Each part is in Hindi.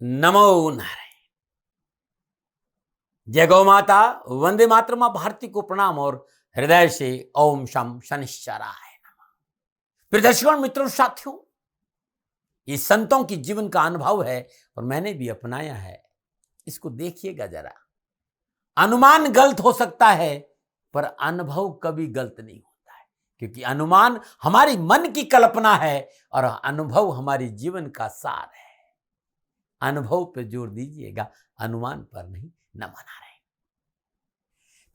नमो नारायण। जय गौ माता, वंदे मातरम। मां भारती को प्रणाम और हृदय से ओम शम शनिश्चराय नमः। प्रिय दर्शकों, मित्रों, साथियों, ये संतों की जीवन का अनुभव है और मैंने भी अपनाया है। इसको देखिएगा जरा। अनुमान गलत हो सकता है पर अनुभव कभी गलत नहीं होता है, क्योंकि अनुमान हमारी मन की कल्पना है और अनुभव हमारी जीवन का सार है। अनुभव पर जोर दीजिएगा, अनुमान पर नहीं। नमन नारायण।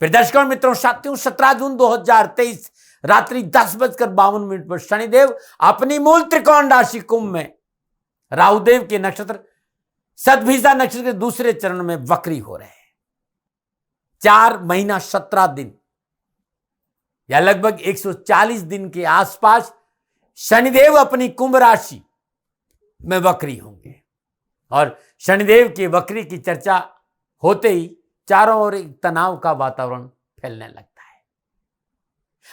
फिर दर्शकों, मित्रों, साथियों, 17 जून 2023 रात्रि 10:52 पर शनिदेव अपनी मूल त्रिकोण राशि कुंभ में राहुदेव के नक्षत्र सतभिषा नक्षत्र के दूसरे चरण में वक्री हो रहे हैं। 4 महीना 17 दिन या लगभग 140 दिन के आसपास शनिदेव अपनी कुंभ राशि में वक्री होंगे और शनिदेव के वक्री की चर्चा होते ही चारों ओर एक तनाव का वातावरण फैलने लगता है।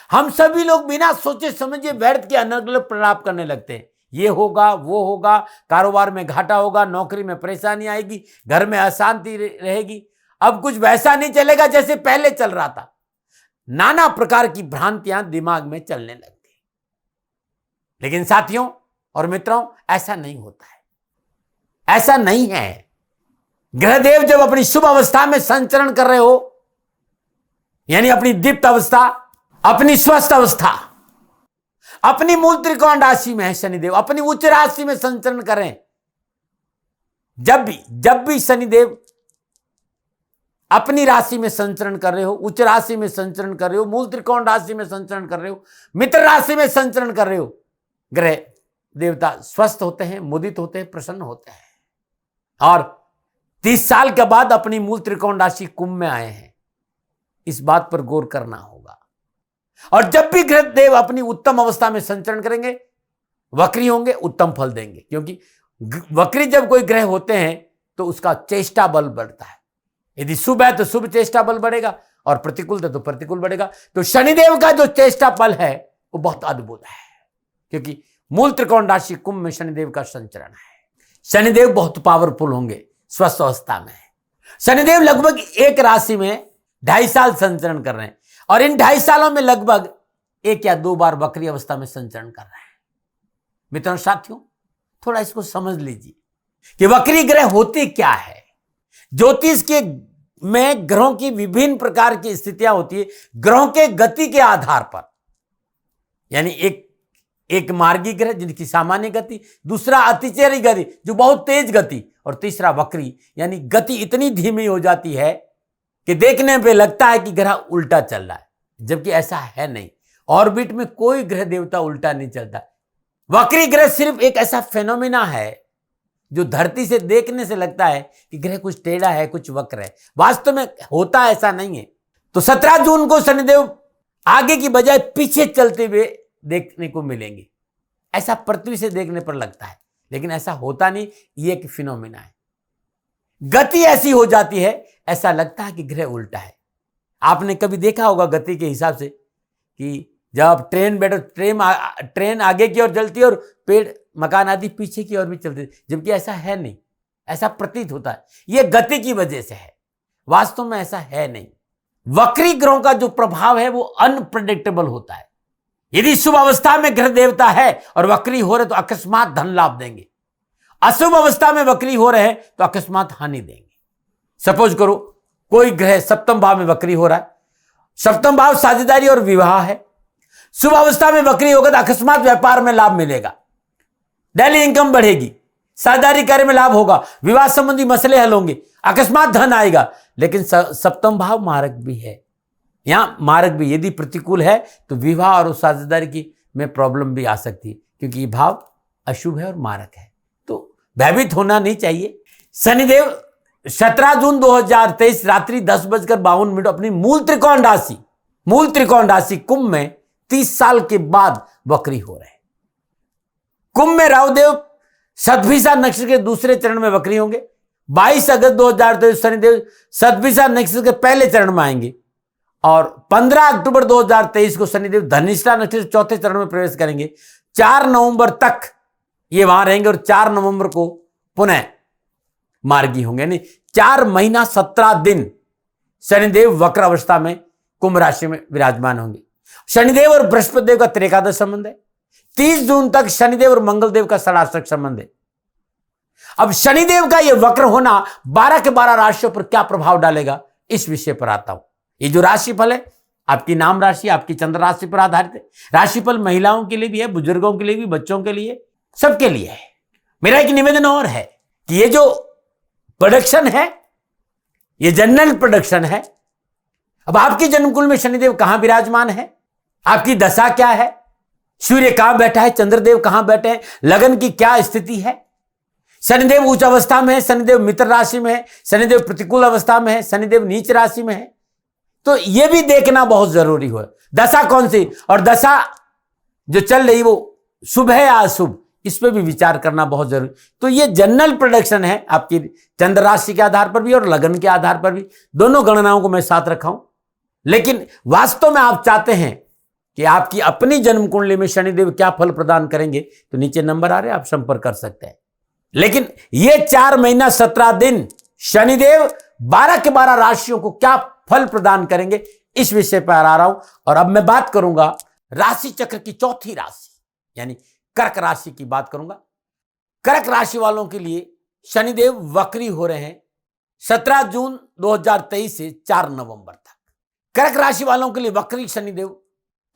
हम सभी लोग बिना सोचे समझे व्यर्थ के अनर्गल प्रलाप करने लगते हैं। ये होगा, वो होगा, कारोबार में घाटा होगा, नौकरी में परेशानी आएगी, घर में अशांति रहेगी, अब कुछ वैसा नहीं चलेगा जैसे पहले चल रहा था। नाना प्रकार की भ्रांतियां दिमाग में चलने लगती। लेकिन साथियों और मित्रों, ऐसा नहीं होता है, ऐसा नहीं है। ग्रहदेव जब अपनी शुभ अवस्था में संचरण कर रहे हो, यानी अपनी दीप्त अवस्था, अपनी स्वस्थ अवस्था, अपनी मूल त्रिकोण राशि में है शनिदेव, अपनी उच्च राशि में संचरण करें। जब भी शनिदेव अपनी राशि में संचरण कर रहे हो, उच्च राशि में संचरण कर रहे हो, मूल त्रिकोण राशि में संचरण कर रहे हो, मित्र राशि में संचरण कर रहे हो, ग्रह देवता स्वस्थ होते हैं, मुदित होते हैं, प्रसन्न होते हैं और 30 साल के बाद अपनी मूल त्रिकोण राशि कुंभ में आए हैं। इस बात पर गौर करना होगा। और जब भी ग्रह देव अपनी उत्तम अवस्था में संचरण करेंगे, वक्री होंगे, उत्तम फल देंगे। क्योंकि वक्री जब कोई ग्रह होते हैं तो उसका चेष्टा बल बढ़ता है। यदि शुभ है तो शुभ चेष्टा बल बढ़ेगा और प्रतिकूल है तो प्रतिकूल बढ़ेगा। तो शनिदेव का जो चेष्टा बल है वो बहुत अद्भुत है, क्योंकि मूल त्रिकोण राशि कुंभ में शनिदेव का संचरण है। शनिदेव बहुत पावरफुल होंगे स्वस्थ अवस्था में। शनिदेव लगभग एक राशि में 2.5 साल संचरण कर रहे हैं और इन 2.5 सालों में लगभग 1 या 2 बार वक्री अवस्था में संचरण कर रहे हैं। मित्रों, साथियों, थोड़ा इसको समझ लीजिए कि वक्री ग्रह होते क्या है। ज्योतिष के में ग्रहों की विभिन्न प्रकार की स्थितियां होती है, ग्रहों के गति के आधार पर। यानी एक मार्गी ग्रह जिनकी सामान्य गति, दूसरा अतिचरी गति जो बहुत तेज गति, और तीसरा वक्री यानी गति इतनी धीमी हो जाती है कि देखने पे लगता है कि ग्रह उल्टा चल रहा है, जबकि ऐसा है नहीं। ऑर्बिट में कोई ग्रह देवता उल्टा नहीं चलता। वक्री ग्रह सिर्फ एक ऐसा फेनोमेना है जो धरती से देखने से लगता है कि ग्रह कुछ टेढ़ा है, कुछ वक्र है, वास्तव में होता ऐसा नहीं है। तो 17 जून को शनिदेव आगे की बजाय पीछे चलते हुए देखने को मिलेंगे। ऐसा पृथ्वी से देखने पर लगता है, लेकिन ऐसा होता नहीं। ये एक फिनोमिना है। गति ऐसी हो जाती है, ऐसा लगता है कि ग्रह उल्टा है। आपने कभी देखा होगा गति के हिसाब से कि जब आप ट्रेन बैठो, ट्रेन आगे की ओर चलती है और पेड़, मकान आदि पीछे की ओर भी चलते, जबकि ऐसा है नहीं। ऐसा प्रतीत होता है, यह गति की वजह से है, वास्तव में ऐसा है नहीं। वक्री ग्रहों का जो प्रभाव है वो अनप्रेडिक्टेबल होता है। यदि शुभ अवस्था में ग्रह देवता है और वक्री हो रहे तो अकस्मात धन लाभ देंगे, अशुभ अवस्था में वक्री हो रहे हैं तो अकस्मात हानि देंगे। सपोज करो कोई ग्रह सप्तम भाव में वक्री हो रहा है, सप्तम भाव साझेदारी और विवाह है, शुभ अवस्था में वक्री होगा तो अकस्मात व्यापार में लाभ मिलेगा, डेली इनकम बढ़ेगी, साझेदारी कार्य में लाभ होगा, विवाह संबंधी मसले हल होंगे, अकस्मात धन आएगा। लेकिन सप्तम भाव मारक भी है, यहां मारक भी यदि प्रतिकूल है तो विवाह और साझेदारी की में प्रॉब्लम भी आ सकती है, क्योंकि ये भाव अशुभ है और मारक है। तो भयभीत होना नहीं चाहिए। शनिदेव 17 जून 2023 रात्रि 10:52 अपनी मूल त्रिकोण राशि कुंभ में 30 साल के बाद वक्री हो रहे हैं। कुंभ में राहुदेव सतभिषा नक्षत्र के दूसरे चरण में वक्री होंगे। 22 अगस्त 2023 शनिदेव सतभिषा नक्षत्र के पहले चरण में आएंगे और 15 अक्टूबर 2023 को शनिदेव धनिष्ठा नक्षत्र चौथे चरण में प्रवेश करेंगे। 4 नवंबर तक ये वहां रहेंगे और 4 नवंबर को पुनः मार्गी होंगे, यानी 4 महीना 17 दिन शनिदेव वक्र अवस्था में कुंभ राशि में विराजमान होंगे। शनिदेव और बृहस्पति देव का त्रिकादश संबंध है। 30 जून तक शनिदेव और मंगल देव का षडाष्टक संबंध है। अब शनिदेव का यह वक्र होना 12 के 12 राशियों पर क्या प्रभाव डालेगा, इस विषय पर आता हूं। ये जो राशिफल है आपकी नाम राशि, आपकी चंद्र राशि पर आधारित है। राशिफल महिलाओं के लिए भी है, बुजुर्गों के लिए भी, बच्चों के लिए, सबके लिए है। मेरा एक निवेदन और है कि ये जो प्रोडक्शन है ये जनरल प्रोडक्शन है। अब आपकी जन्मकुल में शनिदेव कहां विराजमान है, आपकी दशा क्या है, सूर्य कहां बैठा है, चंद्रदेव कहां बैठे हैं, लगन की क्या स्थिति है, शनिदेव उच्च अवस्था में है, शनिदेव मित्र राशि में है, शनिदेव प्रतिकूल अवस्था में है, शनिदेव नीच राशि में है, तो यह भी देखना बहुत जरूरी हो। दशा कौन सी और दशा जो चल रही वो शुभ है या अशुभ, इस पर भी विचार करना बहुत जरूरी। तो ये जनरल प्रोडक्शन है आपकी चंद्र राशि के आधार पर भी और लगन के आधार पर भी, दोनों गणनाओं को मैं साथ रखा हूं। लेकिन वास्तव में आप चाहते हैं कि आपकी अपनी जन्म कुंडली में शनिदेव क्या फल प्रदान करेंगे, तो नीचे नंबर आ रहे हैं, आप संपर्क कर सकते हैं। लेकिन ये 4 महीना 17 दिन शनिदेव 12 के 12 राशियों को क्या फल प्रदान करेंगे, इस विषय पर आ रहा हूं। और अब मैं बात करूंगा राशि चक्र की चौथी राशि यानी कर्क राशि की बात करूंगा। कर्क राशि वालों के लिए शनिदेव वक्री हो रहे हैं 17 जून 2023 से 4 नवंबर तक। कर्क राशि वालों के लिए वक्री शनिदेव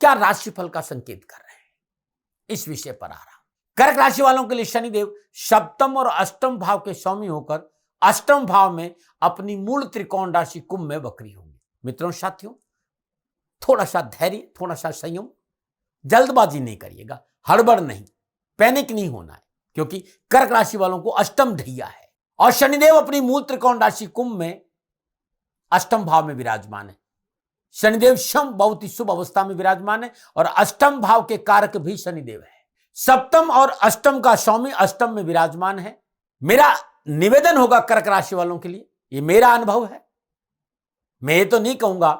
क्या राशिफल का संकेत कर रहे हैं, इस विषय पर आ रहा। कर्क राशि वालों के लिए शनिदेव सप्तम और अष्टम भाव के स्वामी होकर अष्टम भाव में अपनी मूल त्रिकोण राशि कुंभ में वक्री होंगे। मित्रों साथियों, थोड़ा सा धैर्य, थोड़ा सा संयम, जल्दबाजी नहीं करिएगा, हड़बड़ नहीं, पैनिक नहीं होना है, क्योंकि कर्क राशि वालों को अष्टम ढैया है और शनिदेव अपनी मूल त्रिकोण राशि कुंभ में अष्टम भाव में विराजमान है। शनिदेव शम बहुत ही शुभ अवस्था में विराजमान है और अष्टम भाव के कारक भी शनिदेव है। सप्तम और अष्टम का स्वामी अष्टम में विराजमान है। मेरा निवेदन होगा कर्क राशि वालों के लिए, ये मेरा अनुभव है, मैं ये तो नहीं कहूंगा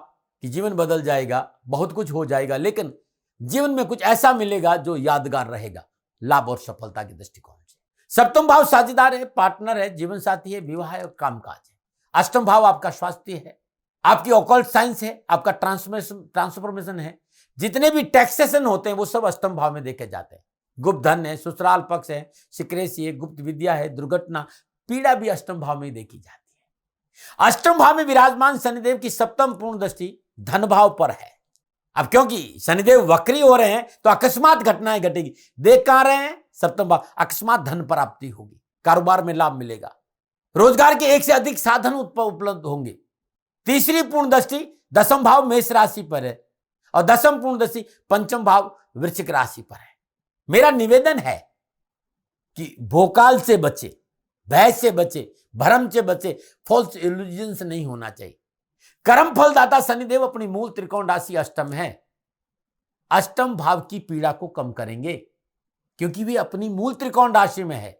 कि जीवन बदल जाएगा, बहुत कुछ हो जाएगा, लेकिन जीवन में कुछ ऐसा मिलेगा जो यादगार रहेगा लाभ और सफलता के दृष्टिकोण से। सप्तम भाव साझेदार है, पार्टनर है, जीवन साथी है, विवाह है और कामकाज है। अष्टम भाव आपका स्वास्थ्य है, आपकी ऑकल्ट साइंस है, आपका ट्रांसफॉर्मेशन है। जितने भी टैक्सेशन होते हैं वो सब अष्टम भाव में देखे जाते हैं। गुप्त धन है, ससुराल पक्ष है, सिक्रेसी है, गुप्त विद्या है, दुर्घटना, पीड़ा भी अष्टम भाव में देखी जाती है। अष्टम भाव में विराजमान शनिदेव की सप्तम पूर्ण दृष्टि धन भाव पर है। अब क्योंकि शनिदेव वक्री हो रहे हैं तो अकस्मात घटनाएं घटेगी। देख कहां रहे हैं, सप्तम भाव, अकस्मात धन प्राप्ति होगी, कारोबार में लाभ मिलेगा, रोजगार के एक से अधिक साधन उपलब्ध होंगे। तीसरी पूर्ण दृष्टि दशम भाव मेष राशि पर है और दशम पूर्ण दृष्टि पंचम भाव वृश्चिक राशि पर है। मेरा निवेदन है कि भोकाल से बचे, भय से बचे, भ्रम से बचे, फॉल्स इल्यूजन से नहीं होना चाहिए। कर्म फलदाता शनिदेव अपनी मूल त्रिकोण राशि अष्टम है, अष्टम भाव की पीड़ा को कम करेंगे क्योंकि वे अपनी मूल त्रिकोण राशि में है।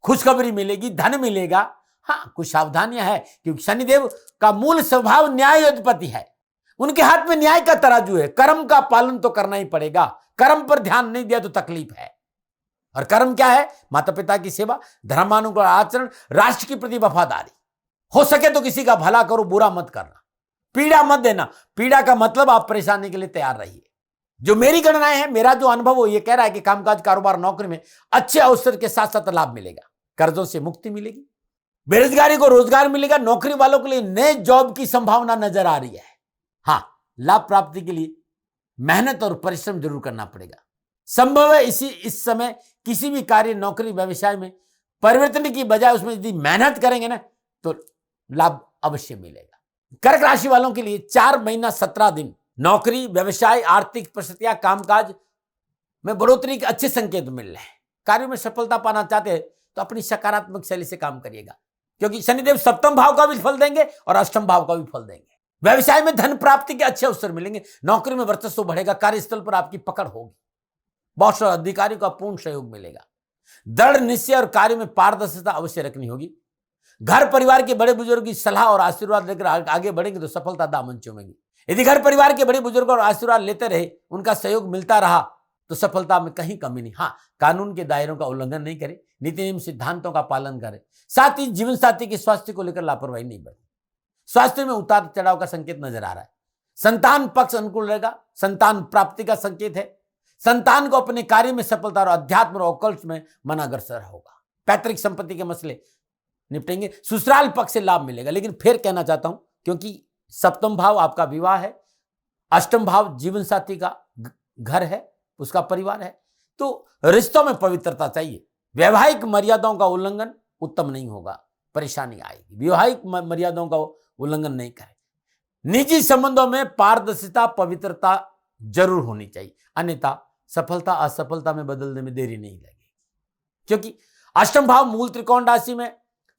खुशखबरी मिलेगी, धन मिलेगा। हाँ, कुछ सावधानियां है क्योंकि शनिदेव का मूल स्वभाव न्याय अधिपति है, उनके हाथ में न्याय का तराजू है। कर्म का पालन तो करना ही पड़ेगा, कर्म पर ध्यान नहीं दिया तो तकलीफ है। और कर्म क्या है? माता पिता की सेवा, धर्मानुकूल आचरण, राष्ट्र के प्रति वफादारी। हो सके तो किसी का भला करो, बुरा मत करना, पीड़ा मत देना। पीड़ा का मतलब आप परेशानी के लिए तैयार रहिए। जो मेरी गणनाएं हैं, मेरा जो अनुभव वो ये कह रहा है कि कामकाज, कारोबार, नौकरी में अच्छे अवसर के साथ साथ लाभ मिलेगा, कर्जों से मुक्ति मिलेगी, बेरोजगारी को रोजगार मिलेगा, नौकरी वालों के लिए नए जॉब की संभावना नजर आ रही है। हाँ, लाभ प्राप्ति के लिए मेहनत और परिश्रम जरूर करना पड़ेगा। संभव है इस समय किसी भी कार्य, नौकरी, व्यवसाय में परिवर्तन की बजाय उसमें यदि मेहनत करेंगे ना तो लाभ अवश्य मिलेगा। कर्क राशि वालों के लिए 4 महीना 17 दिन नौकरी, व्यवसाय, आर्थिक परिस्थितियां, कामकाज में बढ़ोतरी के अच्छे संकेत मिल रहे हैं। कार्यों में सफलता पाना चाहते हैं तो अपनी सकारात्मक शैली से काम करिएगा क्योंकि शनिदेव सप्तम भाव का भी फल देंगे और अष्टम भाव का भी फल देंगे। व्यवसाय में धन प्राप्ति के अच्छे अवसर मिलेंगे, नौकरी में वर्चस्व बढ़ेगा, कार्यस्थल पर आपकी पकड़ होगी, बॉस और अधिकारियों का पूर्ण सहयोग मिलेगा। दृढ़ निश्चय और कार्य में पारदर्शिता अवश्य रखनी होगी। घर परिवार के बड़े बुजुर्ग की सलाह और आशीर्वाद लेकर आगे बढ़ेंगे तो सफलता दामन चूमेगी। यदि घर परिवार के बड़े बुजुर्ग और आशीर्वाद लेते रहे, उनका सहयोग मिलता रहा तो सफलता में कहीं कमी नहीं। हाँ, कानून के दायरों का उल्लंघन नहीं करें, नीति नियम सिद्धांतों का पालन करें, साथ ही जीवन साथी के स्वास्थ्य को लेकर लापरवाही नहीं बरतें। स्वास्थ्य में उतार चढ़ाव का संकेत नजर आ रहा है। संतान पक्ष अनुकूल रहेगा, संतान प्राप्ति का संकेत है। संतान को अपने कार्य में सफलता और अध्यात्म और ऑकल्ट में मन अग्रसर होगा। पैतृक संपत्ति के मसले निपटेंगे, ससुराल पक्ष से लाभ मिलेगा। लेकिन फिर कहना चाहता हूं, क्योंकि सप्तम भाव आपका विवाह है, अष्टम भाव जीवन साथी का घर है, उसका परिवार है, तो रिश्तों में पवित्रता चाहिए। वैवाहिक मर्यादाओं का उल्लंघन उत्तम नहीं होगा, परेशानी आएगी। वैवाहिक मर्यादाओं का उल्लंघन नहीं करें। निजी संबंधों में पारदर्शिता, पवित्रता जरूर होनी चाहिए, अन्यथा सफलता असफलता में बदलने में देरी नहीं लगेगी। क्योंकि अष्टम भाव मूल त्रिकोण राशि में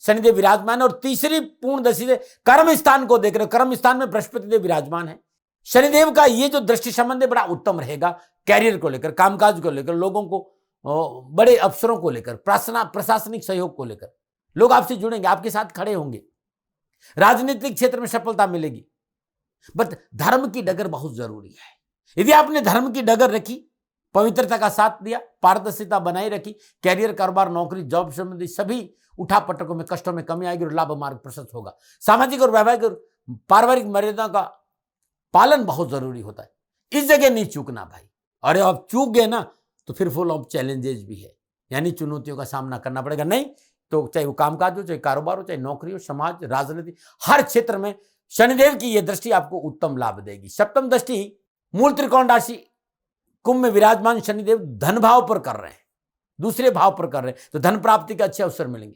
शनिदेव विराजमान है और तीसरी पूर्ण दशा से कर्म स्थान को देख रहे हो, कर्म स्थान में बृहस्पति देव विराजमान है। शनिदेव का ये जो दृष्टि संबंध है बड़ा उत्तम रहेगा। कैरियर को लेकर, कामकाज को लेकर, लोगों को बड़े अवसरों को लेकर, प्रशासनिक सहयोग को लेकर लोग आपसे जुड़ेंगे, आपके साथ खड़े होंगे। राजनीतिक क्षेत्र में सफलता मिलेगी। बट धर्म की डगर बहुत जरूरी है। यदि आपने धर्म की डगर रखी, पवित्रता का साथ दिया, पारदर्शिता बनाई रखी, कैरियर, कारोबार, नौकरी, जॉब संबंधी सभी उठापटकों में, कष्टों में कमी आएगी और लाभ मार्ग प्रशस्त होगा। सामाजिक और वैवाहिक और पारिवारिक मर्यादा का पालन बहुत जरूरी होता है। इस जगह नहीं चूकना भाई। अरे आप चूक गए ना तो फिर फुल ऑफ चैलेंजेस भी है, यानी चुनौतियों का सामना करना पड़ेगा। नहीं तो चाहे वो कामकाज हो, चाहे कारोबार हो, चाहे नौकरी हो, समाज, राजनीति, हर क्षेत्र में शनिदेव की यह दृष्टि आपको उत्तम लाभ देगी। सप्तम दृष्टि मूल त्रिकोण राशि कुंभ में विराजमान शनिदेव धन भाव पर कर रहे हैं, दूसरे भाव पर कर रहे हैं, तो धन प्राप्ति के अच्छे अवसर मिलेंगे।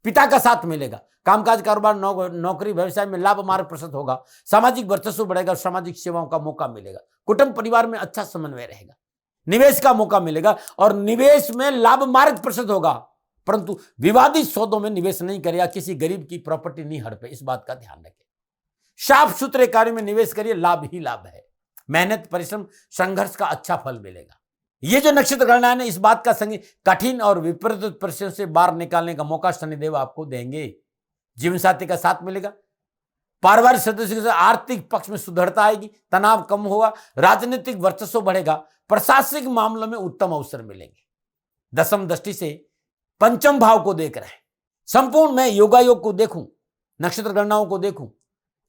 पिता का साथ मिलेगा। कामकाज, कारोबार, नौकरी, व्यवसाय में लाभ मार्ग प्रशस्त होगा। सामाजिक वर्चस्व बढ़ेगा और सामाजिक सेवाओं का मौका मिलेगा। कुटुंब परिवार में अच्छा समन्वय रहेगा। निवेश का मौका मिलेगा और निवेश में लाभ मार्ग प्रशस्त होगा। परंतु विवादित सौदों में निवेश नहीं करें या किसी गरीब की प्रॉपर्टी नहीं हड़पे, इस बात का ध्यान रखें। साफ सुथरे कार्य में निवेश करिए, लाभ ही लाभ है। मेहनत, परिश्रम, संघर्ष का अच्छा फल मिलेगा। ये जो नक्षत्र गणना है इस बात का संग कठिन और विपरीत परिस्थितियों से बाहर निकालने का मौका शनिदेव आपको देंगे। जीवन साथी का साथ मिलेगा। पारिवारिक सदस्यों से आर्थिक पक्ष में सुदृढ़ता आएगी, तनाव कम होगा, राजनीतिक वर्चस्व बढ़ेगा, प्रशासनिक मामलों में उत्तम अवसर मिलेंगे। दसम दृष्टि से पंचम भाव को देख रहे हैं। संपूर्ण मैं योगायोग को देखूं, नक्षत्र गणनाओं को देखूं,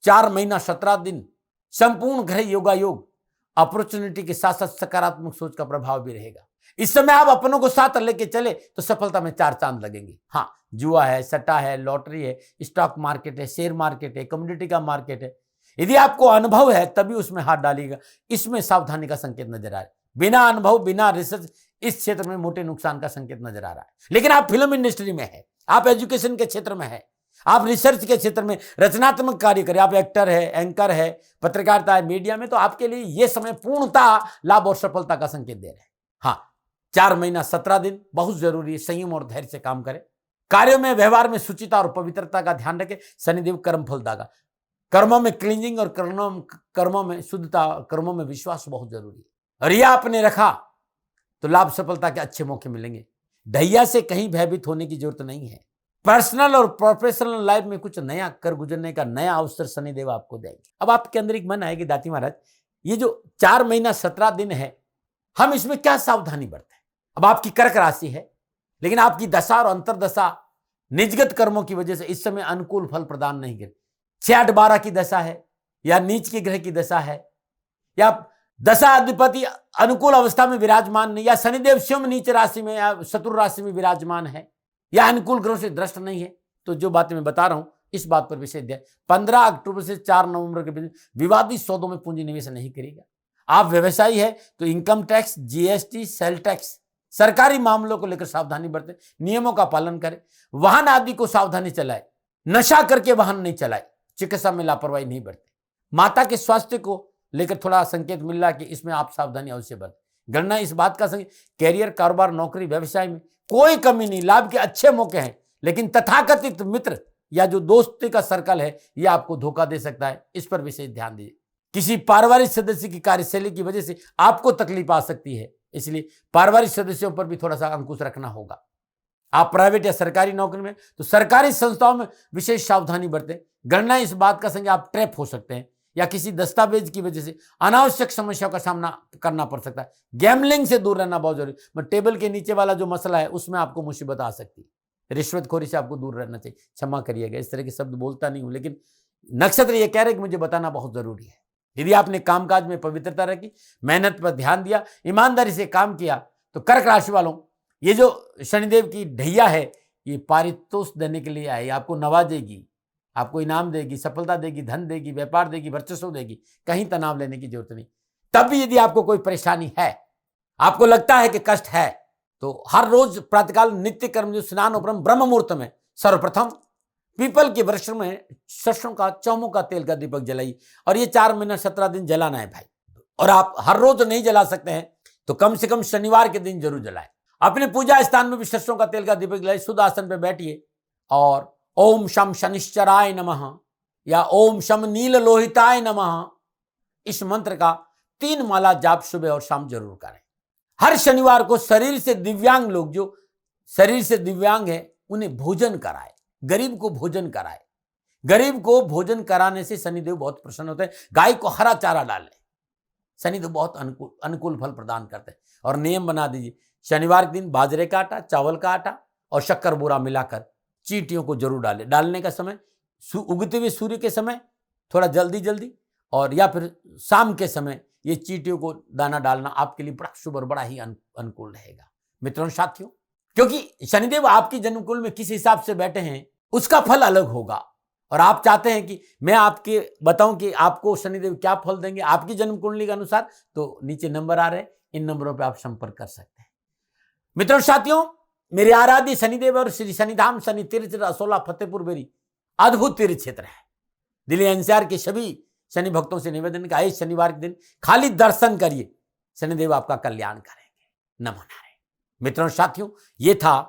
4 महीना 17 दिन संपूर्ण ग्रह योगायोग, अपॉर्चुनिटी के साथ साथ सकारात्मक सोच का प्रभाव भी रहेगा। इस समय आप अपनों को साथ लेके चले तो सफलता में 4 चांद लगेंगे। हाँ, जुआ है, सट्टा है, लॉटरी है, स्टॉक मार्केट है, शेयर मार्केट है, कम्युनिटी का मार्केट है, यदि आपको अनुभव है तभी उसमें हाथ डालिएगा। इसमें सावधानी का संकेत नजर आ रहा है। बिना अनुभव, बिना रिसर्च इस क्षेत्र में मोटे नुकसान का संकेत नजर आ रहा है। लेकिन आप फिल्म इंडस्ट्री में है, आप एजुकेशन के क्षेत्र में है, आप रिसर्च के क्षेत्र में रचनात्मक कार्य करें, आप एक्टर है, एंकर है, पत्रकारिता है, मीडिया में, तो आपके लिए यह समय पूर्णतः लाभ और सफलता का संकेत दे रहे हैं। हाँ, 4 महीना 17 दिन बहुत जरूरी है। संयम और धैर्य से काम करें। कार्यों में, व्यवहार में शुचिता और पवित्रता का ध्यान रखें। शनिदेव कर्म फल देगा। कर्मों में क्लींजिंग और कर्मों में शुद्धता, कर्मों में विश्वास बहुत जरूरी है। और यह आपने रखा तो लाभ सफलता के अच्छे मौके मिलेंगे। दैया से कहीं भयभीत होने की जरूरत नहीं है। पर्सनल और प्रोफेशनल लाइफ में कुछ नया कर गुजरने का नया अवसर शनिदेव आपको देंगे। अब आपके अंदर एक मन आएगी, दाती महाराज ये जो 4 महीना 17 दिन है, हम इसमें क्या सावधानी बरतें? अब आपकी कर्क राशि है, लेकिन आपकी दशा और अंतरदशा निजगत कर्मों की वजह से इस समय अनुकूल फल प्रदान नहीं करे। 6-8-12 की दशा है, या नीच के ग्रह की दशा है, या दशा अधिपति अनुकूल अवस्था में विराजमान नहीं, या शनिदेव स्वयं नीच राशि में या शत्रु राशि में विराजमान है, या अनुकूल ग्रहों से दृष्ट नहीं है, तो जो बातें मैं बता रहा हूं इस बात पर विशेष ध्यान। 15 अक्टूबर से 4 नवंबर के बीच विवादित सौदों में पूंजी निवेश नहीं करेगा। आप व्यवसायी है तो income tax, GST, sale tax, सरकारी मामलों को लेकर सावधानी बरतें, नियमों का पालन करें, वाहन आदि को सावधानी चलाए, नशा करके वाहन नहीं चलाए, चिकित्सा में लापरवाही नहीं बरते। माता के स्वास्थ्य को लेकर थोड़ा संकेत मिल रहा है कि इसमें आप सावधानी अवश्य बरतें। गणना इस बात का संकेत, कैरियर, कारोबार, नौकरी, व्यवसाय में कोई कमी नहीं, लाभ के अच्छे मौके हैं। लेकिन तथाकथित मित्र या जो दोस्ती का सर्कल है यह आपको धोखा दे सकता है, इस पर विशेष ध्यान दीजिए। किसी पारिवारिक सदस्य की कार्यशैली की वजह से आपको तकलीफ आ सकती है, इसलिए पारिवारिक सदस्यों पर भी थोड़ा सा अंकुश रखना होगा। आप प्राइवेट या सरकारी नौकरी में तो सरकारी संस्थाओं में विशेष सावधानी बरतें। गणना इस बात का संकेत आप ट्रैप हो सकते हैं, या किसी दस्तावेज की वजह से अनावश्यक समस्याओं का सामना करना पड़ सकता है। गैम्बलिंग से दूर रहना बहुत जरूरी। मैं टेबल के नीचे वाला जो मसला है उसमें आपको मुसीबत आ सकती है। रिश्वतखोरी से आपको दूर रहना चाहिए। क्षमा करिएगा, इस तरह के शब्द बोलता नहीं हूं, लेकिन नक्षत्र ये कह रहे कि मुझे बताना बहुत जरूरी है। यदि आपने कामकाज में पवित्रता रखी, मेहनत पर ध्यान दिया, ईमानदारी से काम किया, तो कर्क राशि वालों, ये जो शनिदेव की ढैया है ये पारितोष देने के लिए आई। आपको नवाजेगी, आपको इनाम देगी, सफलता देगी, धन देगी, व्यापार देगी, वर्चस्व देगी। कहीं तनाव लेने की जरूरत नहीं। तब भी यदि आपको कोई परेशानी है, आपको लगता है कि कष्ट है, तो हर रोज प्रातःकाल नित्य कर्म जो स्नान उपरम ब्रह्म मुहूर्त में सर्वप्रथम पीपल के वृक्ष में सरसों का, चौमों का तेल का दीपक जलाई, और ये 4 महीना 17 दिन जलाना है भाई। और आप हर रोज नहीं जला सकते हैं तो कम से कम शनिवार के दिन जरूर जलाएं। अपने पूजा स्थान में भी सरसों का तेल का दीपक जलाइए, शुद्ध आसन पर बैठिए और ओम शम शनिश्चराय नमः या ओम शम नील लोहिताय नमः, इस मंत्र का 3 माला जाप सुबह और शाम जरूर करें। हर शनिवार को शरीर से दिव्यांग लोग, जो शरीर से दिव्यांग है, उन्हें भोजन कराए, गरीब को भोजन कराए। गरीब को भोजन कराने से शनिदेव बहुत प्रसन्न होते हैं। गाय को हरा चारा डालें, शनिदेव बहुत अनुकूल फल प्रदान करते हैं। और नियम बना दीजिए, शनिवार के दिन बाजरे का आटा, चावल का आटा और शक्कर बूरा मिलाकर चींटियों को जरूर डालें। डालने का समय उगते हुए सूर्य के समय, थोड़ा जल्दी जल्दी, और या फिर शाम के समय ये चींटियों को दाना डालना आपके लिए बड़ा शुभ और बड़ा ही अनुकूल रहेगा। मित्रों साथियों, क्योंकि शनिदेव आपकी जन्मकुंडली में किस हिसाब से बैठे हैं उसका फल अलग होगा। और आप चाहते हैं कि मैं आपके बताऊं कि आपको शनिदेव क्या फल देंगे आपकी जन्मकुंडली के अनुसार, तो नीचे नंबर आ रहे हैं, इन नंबरों पर आप संपर्क कर सकते हैं। मित्रों साथियों, मेरे आराध्य शनिदेव और श्री शनिधाम शनि तीर्थ असोला फतेहपुर बेरी अद्भुत तीर्थ क्षेत्र है। दिल्ली एनसीआर के सभी शनि भक्तों से निवेदन का, इस शनिवार के दिन खाली दर्शन करिए, शनिदेव आपका कल्याण करेंगे। नमो नारायण। मित्रों साथियों, ये था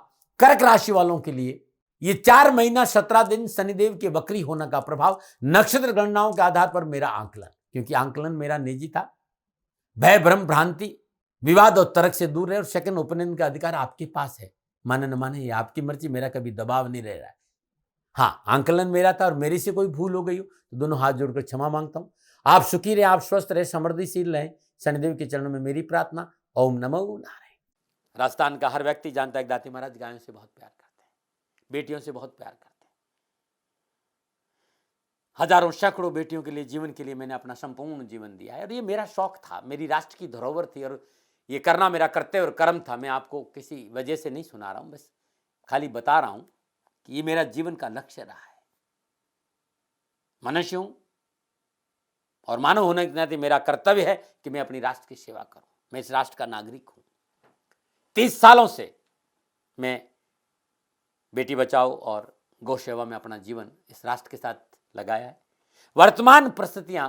कर्क राशि वालों के लिए ये 4 महीना 17 दिन शनिदेव के वक्री होने का प्रभाव, नक्षत्र गणनाओं के आधार पर मेरा आंकलन, क्योंकि आंकलन मेरा निजी था। भय भ्रम भ्रांति विवाद और तर्क से दूर रहे, और सेकंड ओपिनियन का अधिकार आपके पास है। माने न माने ये आपकी मर्जी, मेरा कभी दबाव नहीं रह रहा है। हाँ, आंकलन मेरा था और मेरी से कोई भूल हो गई हो तो दोनों हाथ जोड़कर क्षमा मांगता हूं। आप सुखी रहे, आप स्वस्थ रहे, समृद्धिशील रहे, शनिदेव के चरणों में मेरी प्रार्थना। ओम नमो नारायण। राजस्थान का हर व्यक्ति जानता है दाती महाराज गायों से बहुत प्यार करते हैं, बेटियों से बहुत प्यार करते हैं। हजारों सैकड़ों बेटियों के लिए, जीवन के लिए मैंने अपना संपूर्ण जीवन दिया है, और ये मेरा शौक था, मेरी राष्ट्र की धरोहर थी, और ये करना मेरा कर्तव्य और कर्म था। मैं आपको किसी वजह से नहीं सुना रहा हूं, बस खाली बता रहा हूं कि ये मेरा जीवन का लक्ष्य रहा है। मनुष्य हूं और मानव होने के नाते मेरा कर्तव्य है कि मैं अपनी राष्ट्र की सेवा करूं। मैं इस राष्ट्र का नागरिक हूं। 30 सालों से मैं बेटी बचाओ और गौ सेवा में अपना जीवन इस राष्ट्र के साथ लगाया है। वर्तमान परिस्थितियां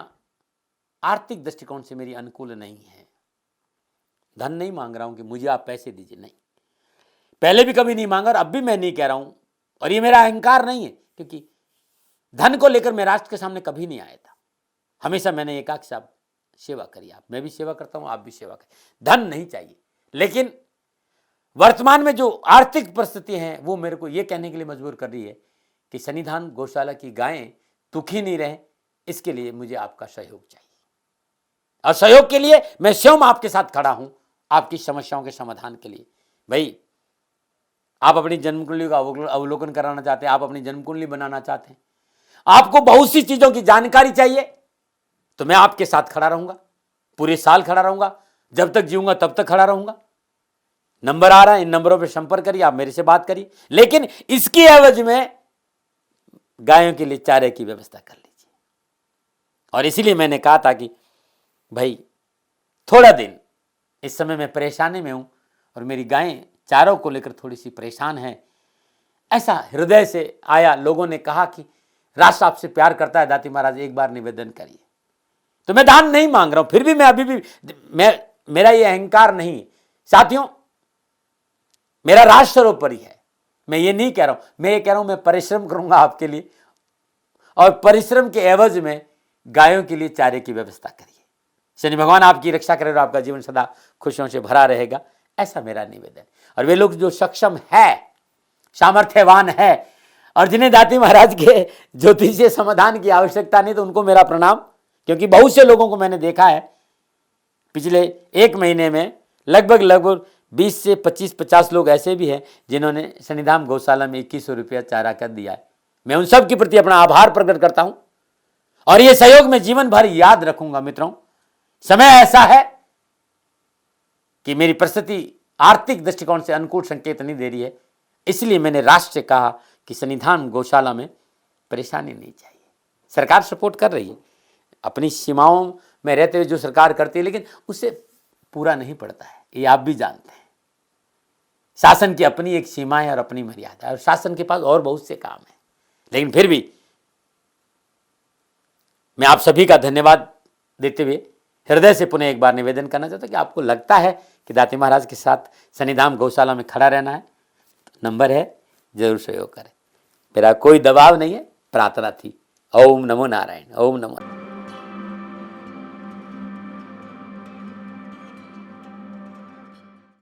आर्थिक दृष्टिकोण से मेरी अनुकूल नहीं है। धन नहीं मांग रहा हूं कि मुझे आप पैसे दीजिए, नहीं, पहले भी कभी नहीं मांगा और अब भी मैं नहीं कह रहा हूं, और ये मेरा अहंकार नहीं है, क्योंकि धन को लेकर मैं राष्ट्र के सामने कभी नहीं आया था। हमेशा मैंने ये कहा कि साहब सेवा करिए, आप, मैं भी सेवा करता हूं, आप भी सेवा करें, धन नहीं चाहिए। लेकिन वर्तमान में जो आर्थिक परिस्थिति है वो मेरे को ये कहने के लिए मजबूर कर रही है कि शनिधाम गौशाला की गायें दुखी नहीं रहे, इसके लिए मुझे आपका सहयोग चाहिए। और सहयोग के लिए मैं स्वयं आपके साथ खड़ा हूं, आपकी समस्याओं के समाधान के लिए। भाई, आप अपनी जन्मकुंडली का अवलोकन कराना चाहते हैं, आप अपनी जन्मकुंडली बनाना चाहते हैं, आपको बहुत सी चीजों की जानकारी चाहिए, तो मैं आपके साथ खड़ा रहूंगा, पूरे साल खड़ा रहूंगा, जब तक जीऊंगा तब तक खड़ा रहूंगा। नंबर आ रहा है, इन नंबरों पर संपर्क करिए, आप मेरे से बात करिए, लेकिन इसकी एवज में गायों के लिए चारे की व्यवस्था कर लीजिए। और इसीलिए मैंने कहा था कि भाई थोड़ा दिन इस समय मैं परेशानी में हूं और मेरी गायें चारों को लेकर थोड़ी सी परेशान है। ऐसा हृदय से आया, लोगों ने कहा कि राष्ट्र आपसे प्यार करता है दाती महाराज, एक बार निवेदन करिए। तो मैं दान नहीं मांग रहा हूं, फिर भी मैं अभी भी मेरा ये अहंकार नहीं साथियों, मेरा राष्ट्र सर्वोपरि है। मैं ये नहीं कह रहा हूं, मैं ये कह रहा हूं मैं परिश्रम करूंगा आपके लिए, और परिश्रम के एवज में गायों के लिए चारे की व्यवस्था करिए। शनि भगवान आपकी रक्षा करे और आपका जीवन सदा खुशियों से भरा रहेगा, ऐसा मेरा निवेदन। और वे लोग जो सक्षम है, सामर्थ्यवान है, और जिन्हें दाती महाराज के ज्योतिषीय समाधान की आवश्यकता नहीं, तो उनको मेरा प्रणाम, क्योंकि बहुत से लोगों को मैंने देखा है पिछले 1 महीने में लगभग 20 से 25-50 लोग ऐसे भी हैं जिन्होंने शनिधाम गौशाला में 2100 रुपया चारा कर दिया है। मैं उन सब के प्रति अपना आभार प्रकट करता हूं और ये सहयोग मैं जीवन भर याद रखूंगा। मित्रों, समय ऐसा है कि मेरी परिस्थिति आर्थिक दृष्टिकोण से अनुकूल संकेत नहीं दे रही है, इसलिए मैंने राष्ट्र से कहा कि शनिधाम गौशाला में परेशानी नहीं चाहिए। सरकार सपोर्ट कर रही है, अपनी सीमाओं में रहते हुए जो सरकार करती है, लेकिन उससे पूरा नहीं पड़ता है, ये आप भी जानते हैं। शासन की अपनी एक सीमा है और अपनी मर्यादा है और शासन के पास और बहुत से काम है। लेकिन फिर भी मैं आप सभी का धन्यवाद देते हुए हृदय से पुनः एक बार निवेदन करना चाहता हूं कि आपको लगता है कि दाती महाराज के साथ शनिधाम गौशाला में खड़ा रहना है, तो नंबर है, जरूर सहयोग करें। मेरा कोई दबाव नहीं है, प्रार्थना थी। ओम नमो नारायण। ओम नमो नारायण।